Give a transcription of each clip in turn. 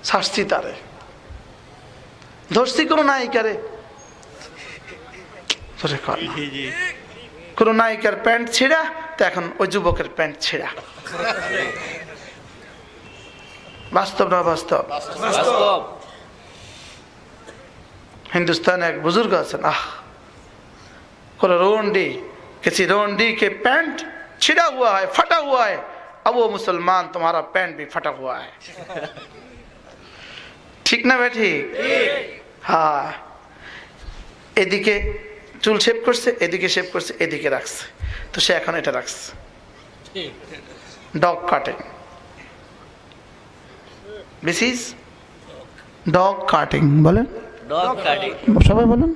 ছাড়ছি তারে, ধরছি কোনো নায়িকারে, কোন নায়িকার প্যান্ট ছিঁড়া, তো এখন ওই যুবকের প্যান্ট ছিঁড়া। বাস্তব না বাস্তব? हिंदुस्तान एक बुजुर्ग आसन कोई रोंडी किसी रोंडी के पैंट छिड़ा हुआ है, फटा हुआ है, अब वो मुसलमान तुम्हारा पैंट भी फटा हुआ है। ठीक ना बैठी? हाँ, এদিকে চুল শেভ করছে, এদিকে শেভ করছে, এদিকে রাখছে, তো সে এখন এটা রাখছে। Dog cutting, this is dog cutting. বলেন সবাই বলেন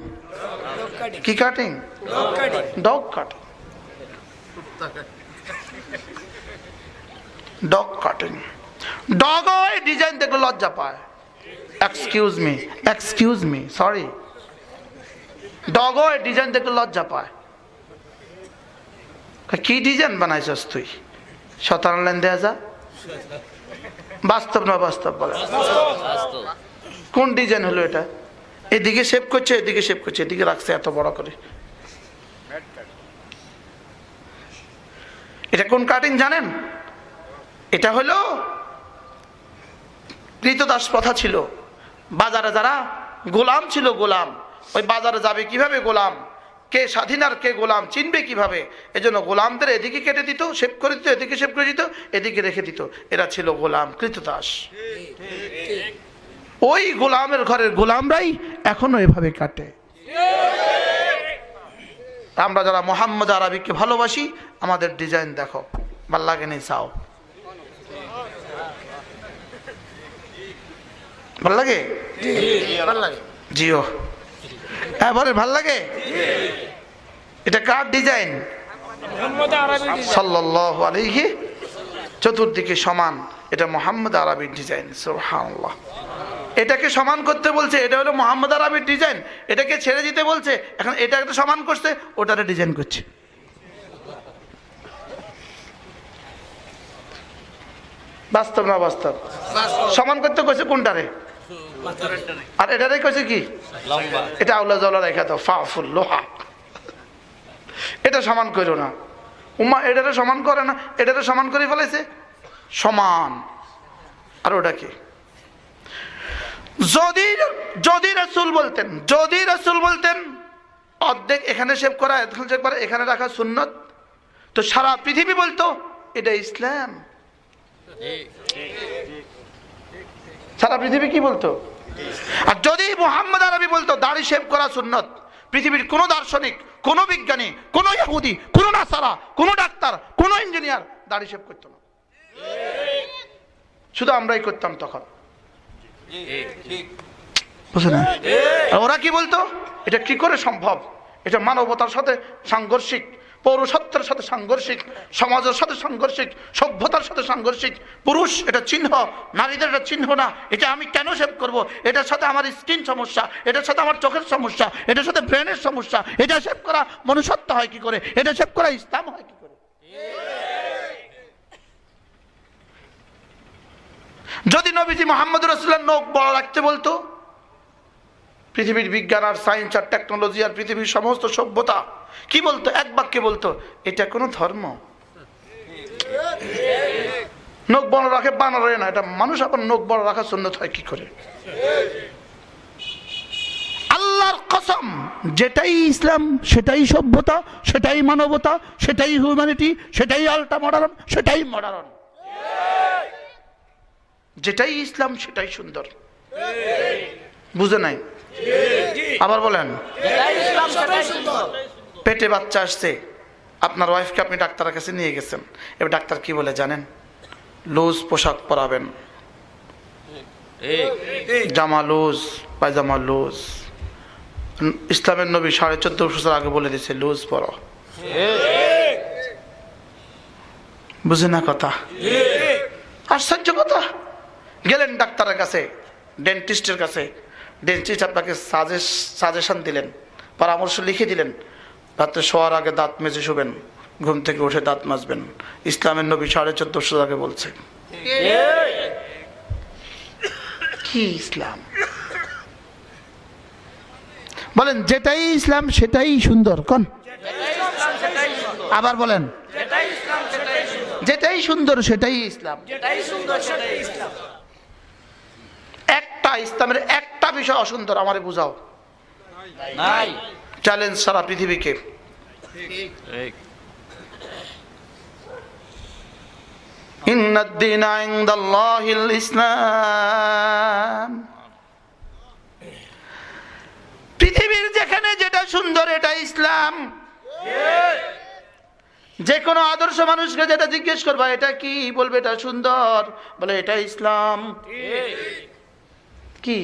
কি cutting? Dog cutting, dog cutting. Dog ওই ডিজাইন দেখলে লজ্জা পায়। এক্সকিউজ মি সরি, ডগ ওই ডিজাইন দেখলে লজ্জা পায়। কি ডিজাইন বানাইছস তুই? শতান লেন দেয়া যা। বাস্তব না বাস্তব? বলে কোন ডিজাইন হলো এটা? এদিকে শেভ করছে, এদিকে শেভ করছে, এদিকে রাখছে এত বড় করে। এটা কোন কাটিং জানেন? এটা হলো কৃতদাস প্রথা ছিল। বাজারে যারা গোলাম ছিল, গোলাম ওই বাজারে যাবে কিভাবে, গোলাম কে স্বাধীন আর কে গোলাম চিনবে কিভাবে? এজন্য গোলামদের এদিকে কেটে দিত, শেভ করে দিত, এদিকে শেভ করে দিত, এদিকে রেখে দিত। এরা ছিল গোলাম, কৃতদাস। ওই গোলামের ঘরের গোলামরাই এখনো এভাবে কাটে। আমরা যারা মোহাম্মদ আরবিকে ভালোবাসি, আমাদের ডিজাইন দেখো, ভাল লাগে নি? চাও ভাল লাগে? জিও এবারে ভাল লাগে? এটা কার ডিজাইন? সাল্লাল্লাহু আলাইহি, চতুর্দিকে সমান, এটা মোহাম্মদ আরবির ডিজাইন। সুবহানাল্লাহ। এটাকে সমান করতে বলছে, এটা হলো মোহাম্মদ আরবির ডিজাইন। এটাকে ছেড়ে দিতে বলছে, এখন এটাকে সমান করছে, ওটারে ডিজাইন করছে। বাস্তব না বাস্তব? সমান করতে কইছে কোনটারে? আর এটারে কইছে কি? এটা আউলা জলা রেখা দাও, ফাফুল লোহা। এটা সমান করো না উম্মা, এটারে সমান করে না, এটারে সমান করে ফেলেছে সমান। আর ওটা কি? যদি রাসূল বলতেন অর্ধেক এখানে শেভ করা, এখানে রাখা সুন্নত, তো সারা পৃথিবী বলতো এটা ইসলাম। সারা পৃথিবী কি বলতো? আর যদি মুহাম্মদ আরবি বলতো দাড়ি শেভ করা সুন্নত, পৃথিবীর কোন দার্শনিক, কোন বিজ্ঞানী, কোন ইহুদি, কোন নাসারা, কোন ডাক্তার, কোন ইঞ্জিনিয়ার দাড়ি শেভ করতো না, শুধু আমরাই করতাম তখন। বুঝলেন? ওরা কি বলতো? এটা কি করে সম্ভব? এটা মানবতার সাথে সাংঘর্ষিক, পৌরসত্বের সাথে সাংঘর্ষিক, সমাজের সাথে সাংঘর্ষিক, সভ্যতার সাথে সাংঘর্ষিক। পুরুষ এটা চিহ্ন, নারীদের এটা চিহ্ন না। এটা আমি কেন সেভ করব? এটার সাথে আমার স্কিন সমস্যা, এটার সাথে আমার চোখের সমস্যা, এটার সাথে ব্রেনের সমস্যা। এটা সেভ করা মনুষ্যত্ব হয় কি করে? এটা সেভ করা ইসলাম হয় কি করে? যদি নবীজি মুহাম্মদ রাসূলুল্লাহ নখ বড় রাখতে বলতো, পৃথিবীর বিজ্ঞান আর সায়েন্স আর টেকনোলজি আর পৃথিবীর সমস্ত সভ্যতা কি বলতো? এক বাক্যে বলতো এটা কোনো ধর্ম? নখ বড় রাখে বানরে না, এটা মানুষ। আবার নখ বড় রাখা সুন্নত হয় কি করে? আল্লাহর কসম, যেটাই ইসলাম সেটাই সভ্যতা, সেটাই মানবতা, সেটাই হিউম্যানিটি, সেটাই আল্ট্রা মডার্ন, সেটাই মডার্ন। যেটাই ইসলাম সেটাই সুন্দর। বুঝে নাই? আবার বলেন। পেটে বাচ্চা আসছে, আপনার ওয়াইফকে আপনি ডাক্তারের কাছে নিয়ে গেছেন, এবার ডাক্তার কি বলে জানেন? লুজ পোশাক পরাবেন, জামা লুজ, পায়জামা লুজ। ইসলামের নবী 1450 বছর আগে বলে দিয়েছে লুজ পরো। বুঝে না কথা? আশ্চর্য কথা। গেলেন ডাক্তারের কাছে, ডেন্টিস্টের কাছে, ডেন্টিস্ট আপনাকে সাজেশন দিলেন, পরামর্শ লিখে দিলেন, রাত্রে শোয়ার আগে দাঁত মেজে শুবেন, ঘুম থেকে উঠে দাঁত মাজবেন। ইসলামের নবী 1450 আগে বলছে। কি ইসলাম? বলেন যেটাই ইসলাম সেটাই সুন্দর। কোন? আবার বলেন, যেটাই সুন্দর সেটাই ইসলাম। একটা ইসলামের একটা বিষয় অসুন্দর, আমারে বুঝাও। চ্যালেঞ্জ সারা পৃথিবীকে। ইন্নাদ-দীনা ইনদাল্লাহিল ইসলাম। পৃথিবীর যেখানে যেটা সুন্দর এটা ইসলাম। যে কোনো আদর্শ মানুষকে যেটা জিজ্ঞেস করবা এটা কি, বলবে এটা সুন্দর, বলে এটা ইসলাম। কি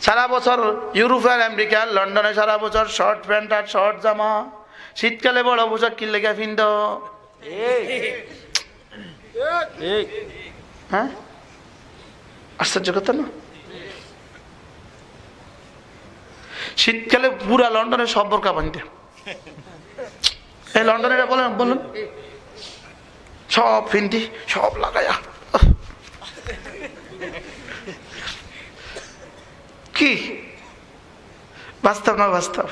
সারা বছর ইউরোপ আর আমেরিকা লন্ডনে সারা বছর শর্ট প্যান্ট আর শর্ট জামা, শীতকালে বড় পোশাক কিনলে গা ফিন্দ। হ্যাঁ, আশ্চর্য কথা না? শীতকালে পুরা লন্ডনে সব বোরকা বাঁধতে। এই লন্ডনে বলেন বলুন, সব ফিন্দি সব লাগায়া। কি বাস্তব না বাস্তব?